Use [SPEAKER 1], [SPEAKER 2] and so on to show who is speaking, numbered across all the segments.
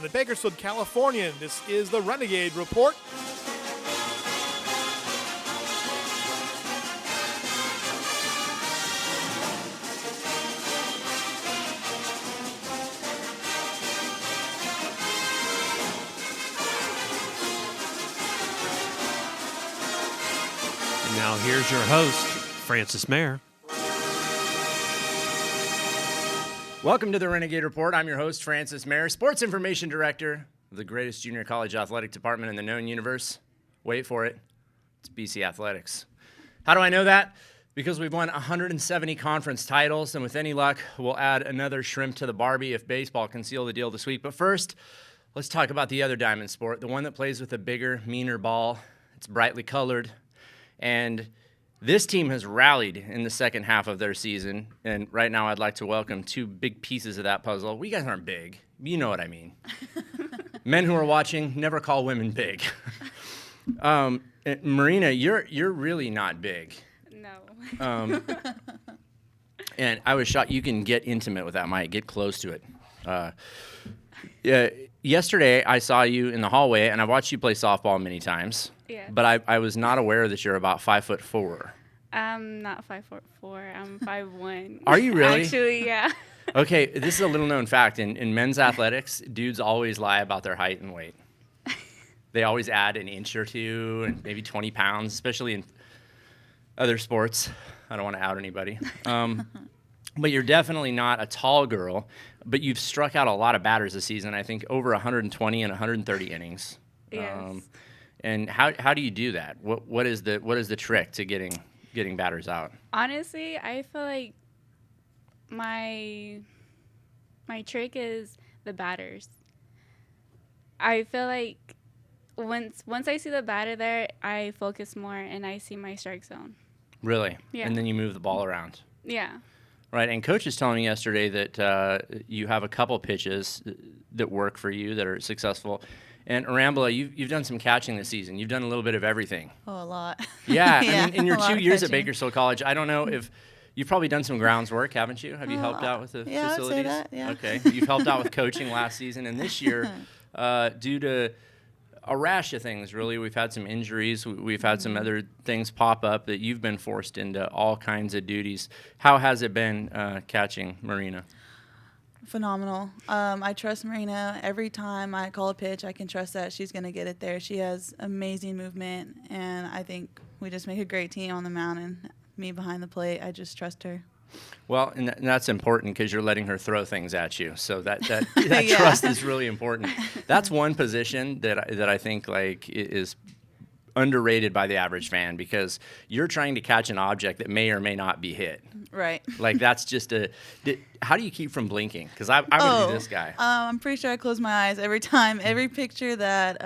[SPEAKER 1] in Bakersfield, California. This is the Renegade Report.
[SPEAKER 2] And now here's your host, Francis Mayer.
[SPEAKER 3] Welcome to the Renegade Report. I'm your host, Francis Mayer, Sports Information Director of the greatest junior college athletic department in the known universe. Wait for it. It's BC Athletics. How do I know that? Because we've won 170 conference titles, and with any luck, we'll add another shrimp to the Barbie if baseball can seal the deal this week. But first, let's talk about the other diamond sport, the one that plays with a bigger, meaner ball. It's brightly colored, and this team has rallied in the second half of their season, and right now I'd like to welcome two big pieces of that puzzle. We guys aren't big. You know what I mean. Men who are watching, never call women big. Marina, you're really not big.
[SPEAKER 4] No.
[SPEAKER 3] And I was shocked. You can get intimate with that mic. Get close to it. Yesterday, I saw you in the hallway, and I've watched you play softball many times.
[SPEAKER 4] Yeah.
[SPEAKER 3] But I was not aware that you're about 5'4".
[SPEAKER 4] I'm not 5'4". I'm 5'1".
[SPEAKER 3] Are you really?
[SPEAKER 4] Actually, yeah.
[SPEAKER 3] Okay, this is a little known fact. In men's athletics, dudes always lie about their height and weight. They always add an inch or two and maybe 20 pounds, especially in other sports. I don't want to out anybody. But you're definitely not a tall girl, but you've struck out a lot of batters this season. I think over 120 and 130 innings.
[SPEAKER 4] Yes.
[SPEAKER 3] And how do you do that? What is the trick to getting batters out?
[SPEAKER 4] Honestly, I feel like my trick is the batters. I feel like once I see the batter there, I focus more and I see my strike zone.
[SPEAKER 3] Really?
[SPEAKER 4] Yeah.
[SPEAKER 3] And then you move the ball around.
[SPEAKER 4] Yeah.
[SPEAKER 3] Right. And Coach is telling me yesterday that you have a couple pitches that work for you that are successful. And Arambula, you've done some catching this season. You've done a little bit of everything.
[SPEAKER 5] Oh, a lot.
[SPEAKER 3] Yeah.
[SPEAKER 5] Yeah,
[SPEAKER 3] I mean, in your
[SPEAKER 5] a lot
[SPEAKER 3] 2
[SPEAKER 5] of
[SPEAKER 3] years at
[SPEAKER 5] catching.
[SPEAKER 3] Bakersfield College, I don't know if you've probably done some grounds work, haven't you? Have you helped out with the
[SPEAKER 5] yeah, I'd say
[SPEAKER 3] facilities?
[SPEAKER 5] that, yeah.
[SPEAKER 3] Okay. You've helped out with coaching last season. And this year, due to a rash of things, really, we've had some injuries. We've had some other things pop up that you've been forced into all kinds of duties. How has it been catching Marina?
[SPEAKER 5] Phenomenal. I trust Marina. Every time I call a pitch, I can trust that she's going to get it there. She has amazing movement, and I think we just make a great team on the mound, and me behind the plate, I just trust her.
[SPEAKER 3] Well, and that's important because you're letting her throw things at you. So that
[SPEAKER 5] Yeah.
[SPEAKER 3] trust is really important. That's one position that I think like is underrated by the average fan because you're trying to catch an object that may or may not be hit.
[SPEAKER 5] Right.
[SPEAKER 3] Like that's just how do you keep from blinking? Because I'm going to be this guy.
[SPEAKER 5] I'm pretty sure I close my eyes every time. Every picture that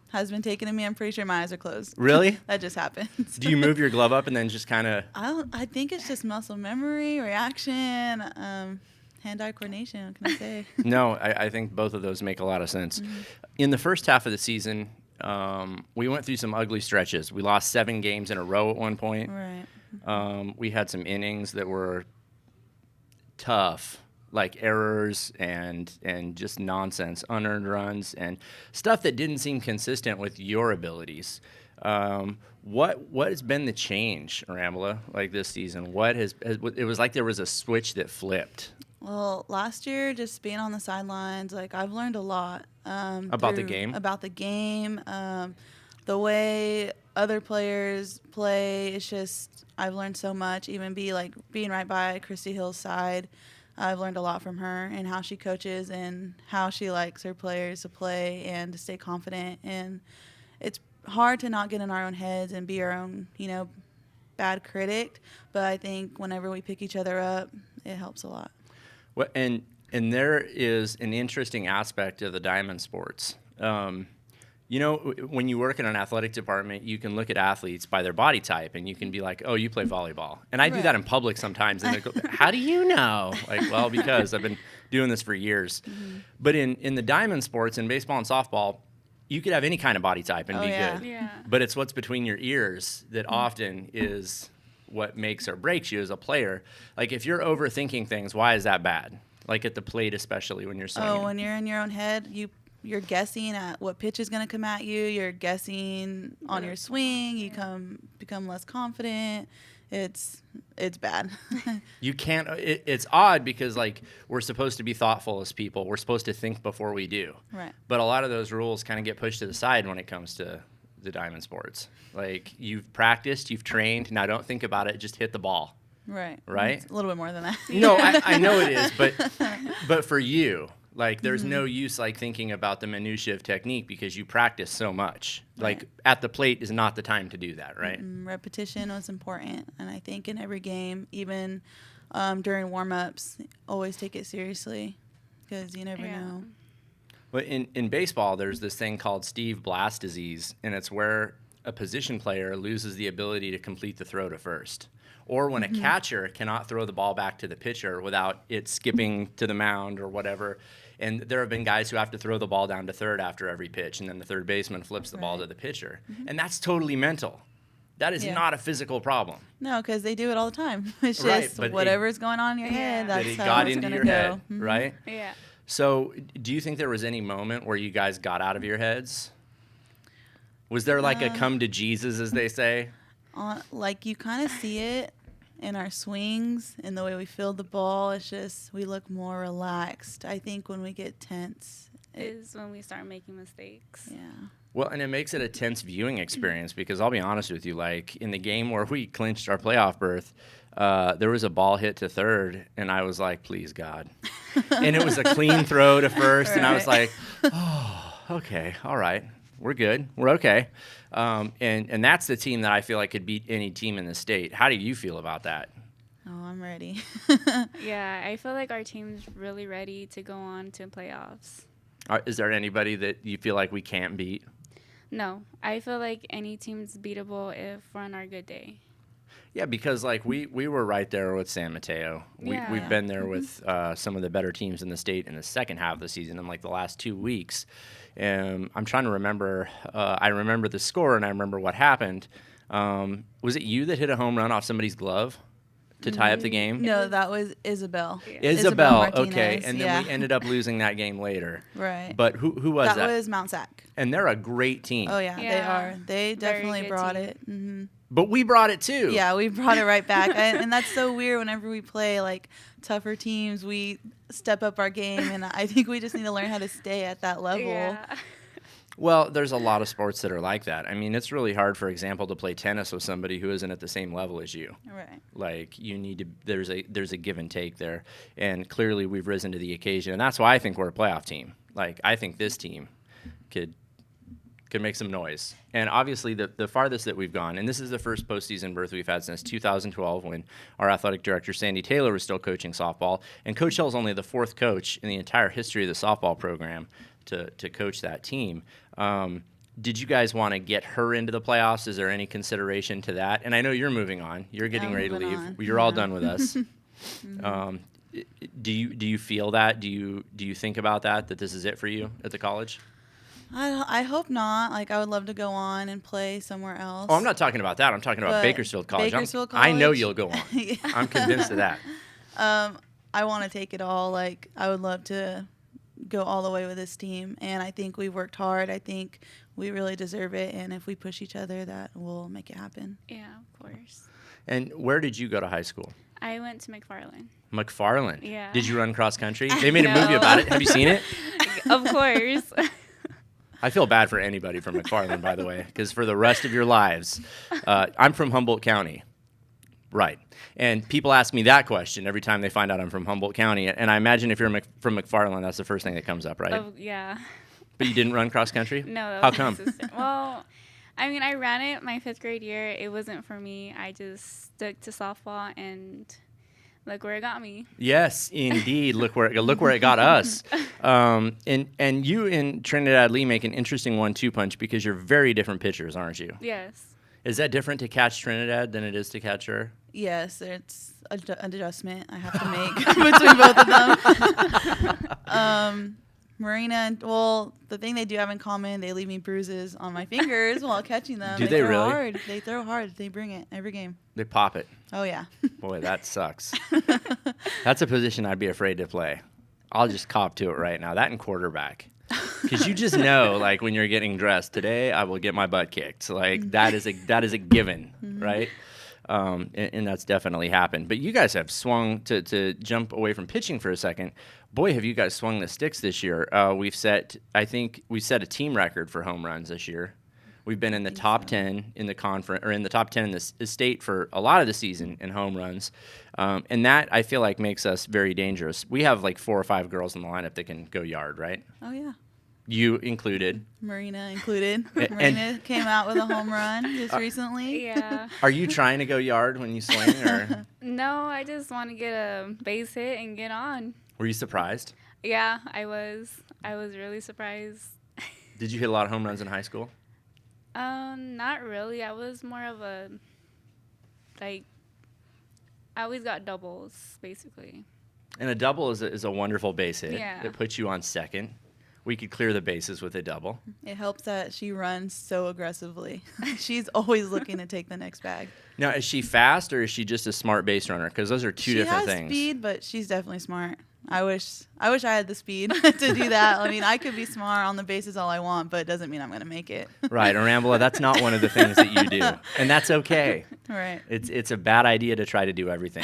[SPEAKER 5] has been taken of me, I'm pretty sure my eyes are closed.
[SPEAKER 3] Really?
[SPEAKER 5] That just happens.
[SPEAKER 3] Do you move your glove up and then just kind of?
[SPEAKER 5] I think it's just muscle memory, reaction, hand-eye coordination. What can I say?
[SPEAKER 3] No, I think both of those make a lot of sense. Mm-hmm. In the first half of the season, we went through some ugly stretches. We lost 7 games in a row at one point.
[SPEAKER 5] Right.
[SPEAKER 3] We had some innings that were tough, like errors and just nonsense, unearned runs, and stuff that didn't seem consistent with your abilities. What has been the change, Arambula, like this season? It was like there was a switch that flipped.
[SPEAKER 5] Well, last year, just being on the sidelines, like I've learned a lot
[SPEAKER 3] About the game?
[SPEAKER 5] About the game, the way other players play. It's just I've learned so much. Even being right by Christy Hill's side, I've learned a lot from her and how she coaches and how she likes her players to play and to stay confident. And it's hard to not get in our own heads and be our own, bad critic. But I think whenever we pick each other up, it helps a lot.
[SPEAKER 3] Well, and there is an interesting aspect of the diamond sports. When you work in an athletic department, you can look at athletes by their body type, and you can be like, "Oh, you play volleyball." And I do that in public sometimes, and they go, "How do you know?" Like, well, because I've been doing this for years. Mm-hmm. But in the diamond sports, in baseball and softball, you could have any kind of body type and be good.
[SPEAKER 4] Yeah.
[SPEAKER 3] But it's what's between your ears that often is what makes or breaks you as a player. Like if you're overthinking things, why is that bad? Like at the plate, especially when you're swinging.
[SPEAKER 5] Oh, when you're in your own head, you're guessing at what pitch is going to come at you. You're guessing on your swing. You become less confident. It's bad.
[SPEAKER 3] You can't. It's odd because like we're supposed to be thoughtful as people. We're supposed to think before we do.
[SPEAKER 5] Right.
[SPEAKER 3] But a lot of those rules kind of get pushed to the side when it comes to the diamond sports. Like you've practiced, you've trained. Now don't think about it. Just hit the ball.
[SPEAKER 5] Right.
[SPEAKER 3] Right.
[SPEAKER 5] It's a little bit more than that.
[SPEAKER 3] No, I know it is, but for you, like there's no use like thinking about the minutia of technique because you practice so much.
[SPEAKER 5] Right.
[SPEAKER 3] Like at the plate is not the time to do that, right?
[SPEAKER 5] Repetition was important, and I think in every game, even during warm-ups, always take it seriously because you never know.
[SPEAKER 3] Well, in baseball, there's this thing called Steve Blast disease, and it's where a position player loses the ability to complete the throw to first. Or when a catcher cannot throw the ball back to the pitcher without it skipping to the mound or whatever. And there have been guys who have to throw the ball down to third after every pitch, and then the third baseman flips the ball to the pitcher. And that's totally mental. That is not a physical problem.
[SPEAKER 5] No, because they do it all the time. It's
[SPEAKER 3] Right,
[SPEAKER 5] just
[SPEAKER 3] but
[SPEAKER 5] whatever's going on in your head,
[SPEAKER 3] That
[SPEAKER 5] that's
[SPEAKER 3] it
[SPEAKER 5] how
[SPEAKER 3] got
[SPEAKER 5] it's
[SPEAKER 3] into
[SPEAKER 5] going
[SPEAKER 3] your
[SPEAKER 5] to go.
[SPEAKER 3] head, right?
[SPEAKER 4] Yeah.
[SPEAKER 3] So do you think there was any moment where you guys got out of your heads? Was there like a come to Jesus, as they say?
[SPEAKER 5] Like you kind of see it in our swings and the way we field the ball. It's just we look more relaxed. I think when we get tense
[SPEAKER 4] Is when we start making mistakes.
[SPEAKER 5] Yeah.
[SPEAKER 3] Well, and it makes it a tense viewing experience because I'll be honest with you, like in the game where we clinched our playoff berth, there was a ball hit to third, and I was like, please, God. And it was a clean throw to first, and I was like, oh, okay, all right. We're good. We're okay. And that's the team that I feel like could beat any team in the state. How do you feel about that?
[SPEAKER 5] Oh, I'm ready.
[SPEAKER 4] Yeah, I feel like our team's really ready to go on to playoffs.
[SPEAKER 3] Is there anybody that you feel like we can't beat?
[SPEAKER 4] No, I feel like any team's beatable if we're on our good day.
[SPEAKER 3] Yeah, because like we were right there with San Mateo.
[SPEAKER 4] Yeah.
[SPEAKER 3] We've been there with some of the better teams in the state in the second half of the season in like the last 2 weeks. I'm trying to remember. I remember the score and I remember what happened. Was it you that hit a home run off somebody's glove to tie up the game?
[SPEAKER 5] No, that was Isabel.
[SPEAKER 4] Yeah.
[SPEAKER 3] Isabel,
[SPEAKER 5] Martinez,
[SPEAKER 3] okay. And then
[SPEAKER 5] yeah.
[SPEAKER 3] we ended up losing that game later.
[SPEAKER 5] Right.
[SPEAKER 3] But who was that?
[SPEAKER 5] That was Mount Sac.
[SPEAKER 3] And they're a great team.
[SPEAKER 5] Oh, yeah, they
[SPEAKER 4] Yeah.
[SPEAKER 5] are. They
[SPEAKER 4] Very
[SPEAKER 5] definitely
[SPEAKER 4] good
[SPEAKER 5] brought
[SPEAKER 4] team.
[SPEAKER 5] it. Hmm.
[SPEAKER 3] But we brought it too.
[SPEAKER 5] Yeah, we brought it right back. And that's so weird whenever we play, like, tougher teams, we step up our game, and I think we just need to learn how to stay at that level.
[SPEAKER 4] Yeah.
[SPEAKER 3] Well, there's a lot of sports that are like that. I mean, it's really hard, for example, to play tennis with somebody who isn't at the same level as you.
[SPEAKER 5] Right.
[SPEAKER 3] Like you need to. There's a give and take there, and clearly we've risen to the occasion, and that's why I think we're a playoff team. Like I think this team could make some noise. And obviously the farthest that we've gone, and this is the first postseason berth we've had since 2012 when our athletic director, Sandy Taylor, was still coaching softball. And Coach Hill's only the fourth coach in the entire history of the softball program to coach that team. Did you guys want to get her into the playoffs? Is there any consideration to that? And I know you're moving on. You're getting
[SPEAKER 5] I'm
[SPEAKER 3] ready to
[SPEAKER 5] moving
[SPEAKER 3] leave.
[SPEAKER 5] on.
[SPEAKER 3] You're all
[SPEAKER 5] Yeah.
[SPEAKER 3] done with us. Do you feel that? Do you think about that this is it for you at the college?
[SPEAKER 5] I hope not. Like, I would love to go on and play somewhere else.
[SPEAKER 3] Oh, I'm not talking about that. I'm talking about
[SPEAKER 5] But
[SPEAKER 3] Bakersfield College.
[SPEAKER 5] Bakersfield
[SPEAKER 3] I know
[SPEAKER 5] College?
[SPEAKER 3] you'll go on. I'm convinced of that.
[SPEAKER 5] I want to take it all. Like, I would love to go all the way with this team. And I think we've worked hard. I think we really deserve it. And if we push each other, that will make it happen.
[SPEAKER 4] Yeah, of course.
[SPEAKER 3] And where did you go to high school?
[SPEAKER 4] I went to McFarland.
[SPEAKER 3] McFarland.
[SPEAKER 4] Yeah.
[SPEAKER 3] Did you run cross country? They made a
[SPEAKER 4] No.
[SPEAKER 3] movie about it. Have you seen it?
[SPEAKER 4] Of course.
[SPEAKER 3] I feel bad for anybody from McFarland, by the way, because for the rest of your lives, I'm from Humboldt County. Right. And people ask me that question every time they find out I'm from Humboldt County. And I imagine if you're from McFarland, that's the first thing that comes up, right?
[SPEAKER 4] Yeah.
[SPEAKER 3] But you didn't run cross country?
[SPEAKER 4] No. That
[SPEAKER 3] How
[SPEAKER 4] was my
[SPEAKER 3] come?
[SPEAKER 4] sister. Well, I mean, I ran it my 5th grade year. It wasn't for me. I just stuck to softball, and look where it got me.
[SPEAKER 3] Yes, indeed. Look where it got us. And you and Trinidad Lee make an interesting 1-2 punch because you're very different pitchers, aren't you?
[SPEAKER 4] Yes.
[SPEAKER 3] Is that different to catch Trinidad than it is to catch her?
[SPEAKER 5] Yes, it's an adjustment I have to make between both of them. Marina, well, the thing they do have in common, they leave me bruises on my fingers while catching them.
[SPEAKER 3] Do they
[SPEAKER 5] throw
[SPEAKER 3] really?
[SPEAKER 5] hard. They throw hard. They bring it every game.
[SPEAKER 3] They pop it.
[SPEAKER 5] Oh, yeah.
[SPEAKER 3] Boy, that sucks. That's a position I'd be afraid to play. I'll just cop to it right now. That and quarterback. Because you just know, like, when you're getting dressed, today I will get my butt kicked. Like, that is a given, right? And that's definitely happened. But you guys have swung to jump away from pitching for a second. Boy, have you guys swung the sticks this year. I think we set a team record for home runs this year. We've been in the top 10 in the conference, or in the top 10 in the state for a lot of the season in home runs. And that, I feel like, makes us very dangerous. We have like 4 or 5 girls in the lineup that can go yard, right?
[SPEAKER 5] Oh, yeah.
[SPEAKER 3] You included.
[SPEAKER 5] Marina included.
[SPEAKER 3] And-
[SPEAKER 5] Marina came out with a home run just recently.
[SPEAKER 4] Yeah.
[SPEAKER 3] Are you trying to go yard when you swing, or
[SPEAKER 4] No, I just want to get a base hit and get on.
[SPEAKER 3] were you surprised?
[SPEAKER 4] Yeah, I was. I was really surprised.
[SPEAKER 3] Did you hit a lot of home runs in high school?
[SPEAKER 4] Not really. I was more of a, like, I always got doubles, basically.
[SPEAKER 3] And a double is a wonderful base hit.
[SPEAKER 4] Yeah.
[SPEAKER 3] It puts you on second. We could clear the bases with a double.
[SPEAKER 5] It helps that she runs so aggressively. She's always looking to take the next bag.
[SPEAKER 3] Now, is she fast or is she just a smart base runner? Because those are two different
[SPEAKER 5] She has
[SPEAKER 3] things.
[SPEAKER 5] speed, but she's definitely smart. I wish I had the speed to do that. I mean, I could be smart on the bases all I want, but it doesn't mean I'm going to make it.
[SPEAKER 3] Right, Arambula, that's not one of the things that you do, and that's okay.
[SPEAKER 5] Right.
[SPEAKER 3] It's a bad idea to try to do everything.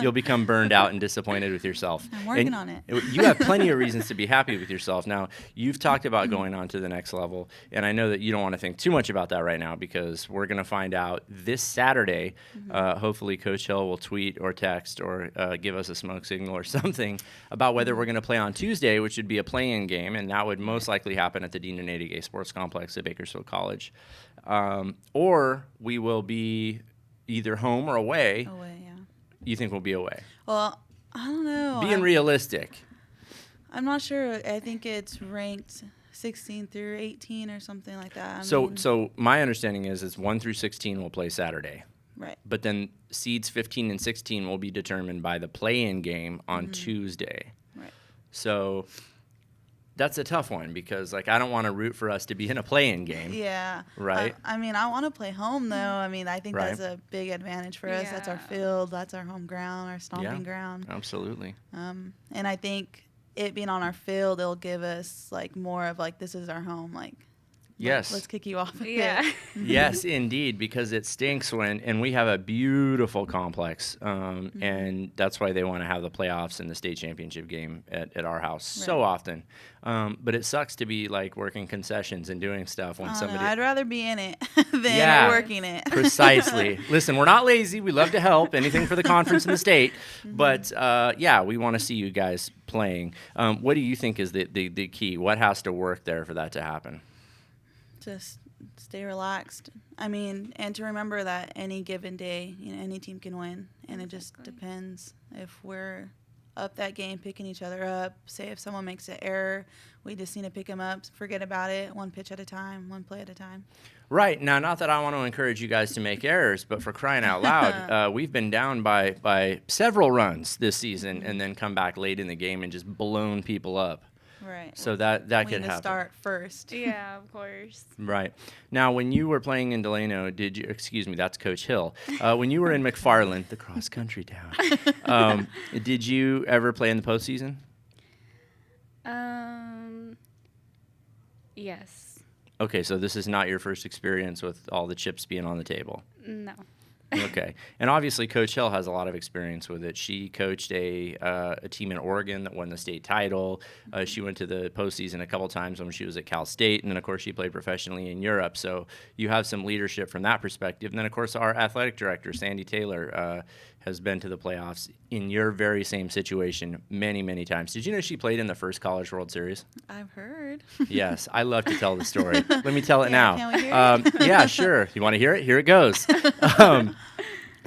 [SPEAKER 3] You'll become burned out and disappointed with yourself.
[SPEAKER 5] I'm working
[SPEAKER 3] And
[SPEAKER 5] on it.
[SPEAKER 3] You have plenty of reasons to be happy with yourself. Now, you've talked about going on to the next level, and I know that you don't want to think too much about that right now because we're going to find out this Saturday. Hopefully, Coach Hill will tweet or text or give us a smoke signal or something about whether we're going to play on Tuesday, which would be a play-in game, and that would most likely happen at the Dean and Ada Gay Sports Complex at Bakersfield College. Or we will be either home or away.
[SPEAKER 5] Away, yeah.
[SPEAKER 3] You think we'll be away?
[SPEAKER 5] Well, I don't know.
[SPEAKER 3] Being realistic.
[SPEAKER 5] I'm not sure. I think it's ranked 16 through 18 or something like that. I
[SPEAKER 3] So
[SPEAKER 5] mean,
[SPEAKER 3] my understanding is it's 1 through 16 will play Saturday.
[SPEAKER 5] right.
[SPEAKER 3] But then seeds 15 and 16 will be determined by the play-in game on Tuesday.
[SPEAKER 5] Right.
[SPEAKER 3] So that's a tough one because, like, I don't want to root for us to be in a play-in game.
[SPEAKER 5] Yeah.
[SPEAKER 3] Right.
[SPEAKER 5] I mean, I want to play home, though. I mean, I think
[SPEAKER 3] Right.
[SPEAKER 5] that's a big advantage for us. That's our
[SPEAKER 4] Yeah.
[SPEAKER 5] field. That's our home ground, our stomping
[SPEAKER 3] Yeah.
[SPEAKER 5] ground.
[SPEAKER 3] Absolutely.
[SPEAKER 5] And I think it being on our field, it'll give us, like, more of, like, this is our home. Like,
[SPEAKER 3] Yes.
[SPEAKER 5] let's kick you off of
[SPEAKER 4] Yeah.
[SPEAKER 5] it.
[SPEAKER 3] Yes, indeed, because it stinks and we have a beautiful complex, and that's why they want to have the playoffs and the state championship game at our house so often. But it sucks to be like working concessions and doing stuff when
[SPEAKER 5] I don't know,
[SPEAKER 3] somebody.
[SPEAKER 5] I'd rather be in it than
[SPEAKER 3] Yeah.
[SPEAKER 5] working it.
[SPEAKER 3] Precisely. Listen, we're not lazy. We love to help. Anything for the conference and the state. But yeah, we want to see you guys playing. What do you think is the key? What has to work there for that to happen?
[SPEAKER 5] Just stay relaxed. I mean, and to remember that any given day, any team can win, and it just depends if we're up that game, picking each other up. Say if someone makes an error, we just need to pick them up, forget about it, one pitch at a time, one play at a time.
[SPEAKER 3] Right. Now, not that I want to encourage you guys to make errors, but for crying out loud, we've been down by several runs this season and then come back late in the game and just blown people up.
[SPEAKER 5] Right.
[SPEAKER 3] So that
[SPEAKER 5] we
[SPEAKER 3] could
[SPEAKER 5] need to
[SPEAKER 3] happen.
[SPEAKER 5] start first.
[SPEAKER 4] Yeah, of course.
[SPEAKER 3] Right. Now, when you were playing in Delano, excuse me, that's Coach Hill. When you were in McFarland, the cross-country town, did you ever play in the postseason?
[SPEAKER 4] Yes.
[SPEAKER 3] Okay, so this is not your first experience with all the chips being on the table.
[SPEAKER 4] No.
[SPEAKER 3] Okay. And obviously, Coach Hill has a lot of experience with it. She coached a team in Oregon that won the state title. She went to the postseason a couple times when she was at Cal State. And then, of course, she played professionally in Europe. So you have some leadership from that perspective. And then, of course, our athletic director, Sandy Taylor, has been to the playoffs in your very same situation many, many times. Did you know she played in the first College World Series?
[SPEAKER 5] I've heard.
[SPEAKER 3] Yes, I love to tell the story. Let me tell it now.
[SPEAKER 5] Can we hear it?
[SPEAKER 3] Yeah, sure. You want to hear it? Here it goes.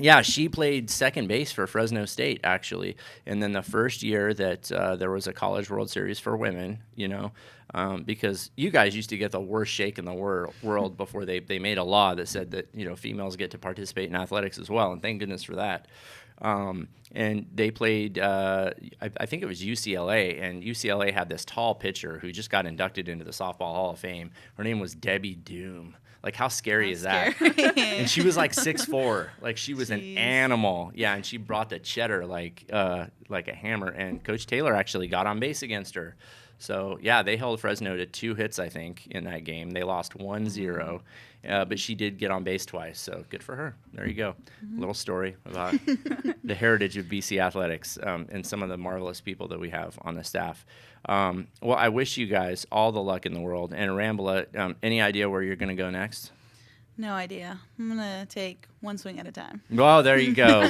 [SPEAKER 3] Yeah, she played second base for Fresno State, actually. And then the first year that there was a College World Series for women, because you guys used to get the worst shake in the world before they made a law that said that, females get to participate in athletics as well. And thank goodness for that. And they played, I think it was UCLA, and UCLA had this tall pitcher who just got inducted into the Softball Hall of Fame. Her name was Debbie Doom. Like, how scary is that? And she was like 6'4". Like, she was an animal. Yeah, and she brought the cheddar like a hammer. And Coach Taylor actually got on base against her So, yeah, they held Fresno to 2 hits, I think, in that game. They lost 1-0, but she did get on base twice, so good for her. There you go. Little story about the heritage of BC Athletics and some of the marvelous people that we have on the staff. Well, I wish you guys all the luck in the world. And Rambla, any idea where you're going to go next?
[SPEAKER 5] No idea. I'm gonna take one swing at a time.
[SPEAKER 3] Well, there you go.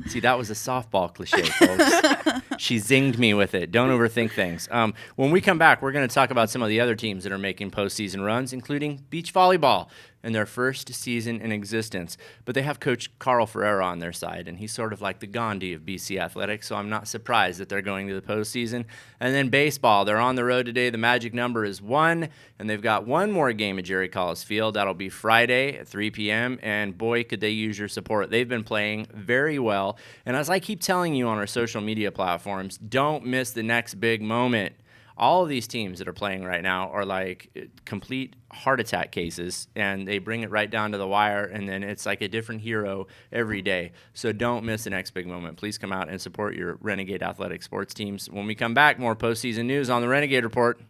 [SPEAKER 3] See, that was a softball cliche, folks. She zinged me with it. Don't overthink things. When we come back, we're going to talk about some of the other teams that are making postseason runs, including beach volleyball in their first season in existence. But they have Coach Carl Ferreira on their side, and he's sort of like the Gandhi of BC Athletics, so I'm not surprised that they're going to the postseason. And then baseball, they're on the road today. The magic number is 1, and they've got one more game at Jerry Collis Field. That'll be Friday at 3 p.m., and boy, could they use your support. They've been playing very well. And as I keep telling you on our social media platforms, don't miss the next big moment. All of these teams that are playing right now are like complete heart attack cases, and they bring it right down to the wire, and then it's like a different hero every day. So don't miss the next big moment. Please come out and support your Renegade Athletic sports teams. When we come back, more postseason news on the Renegade Report.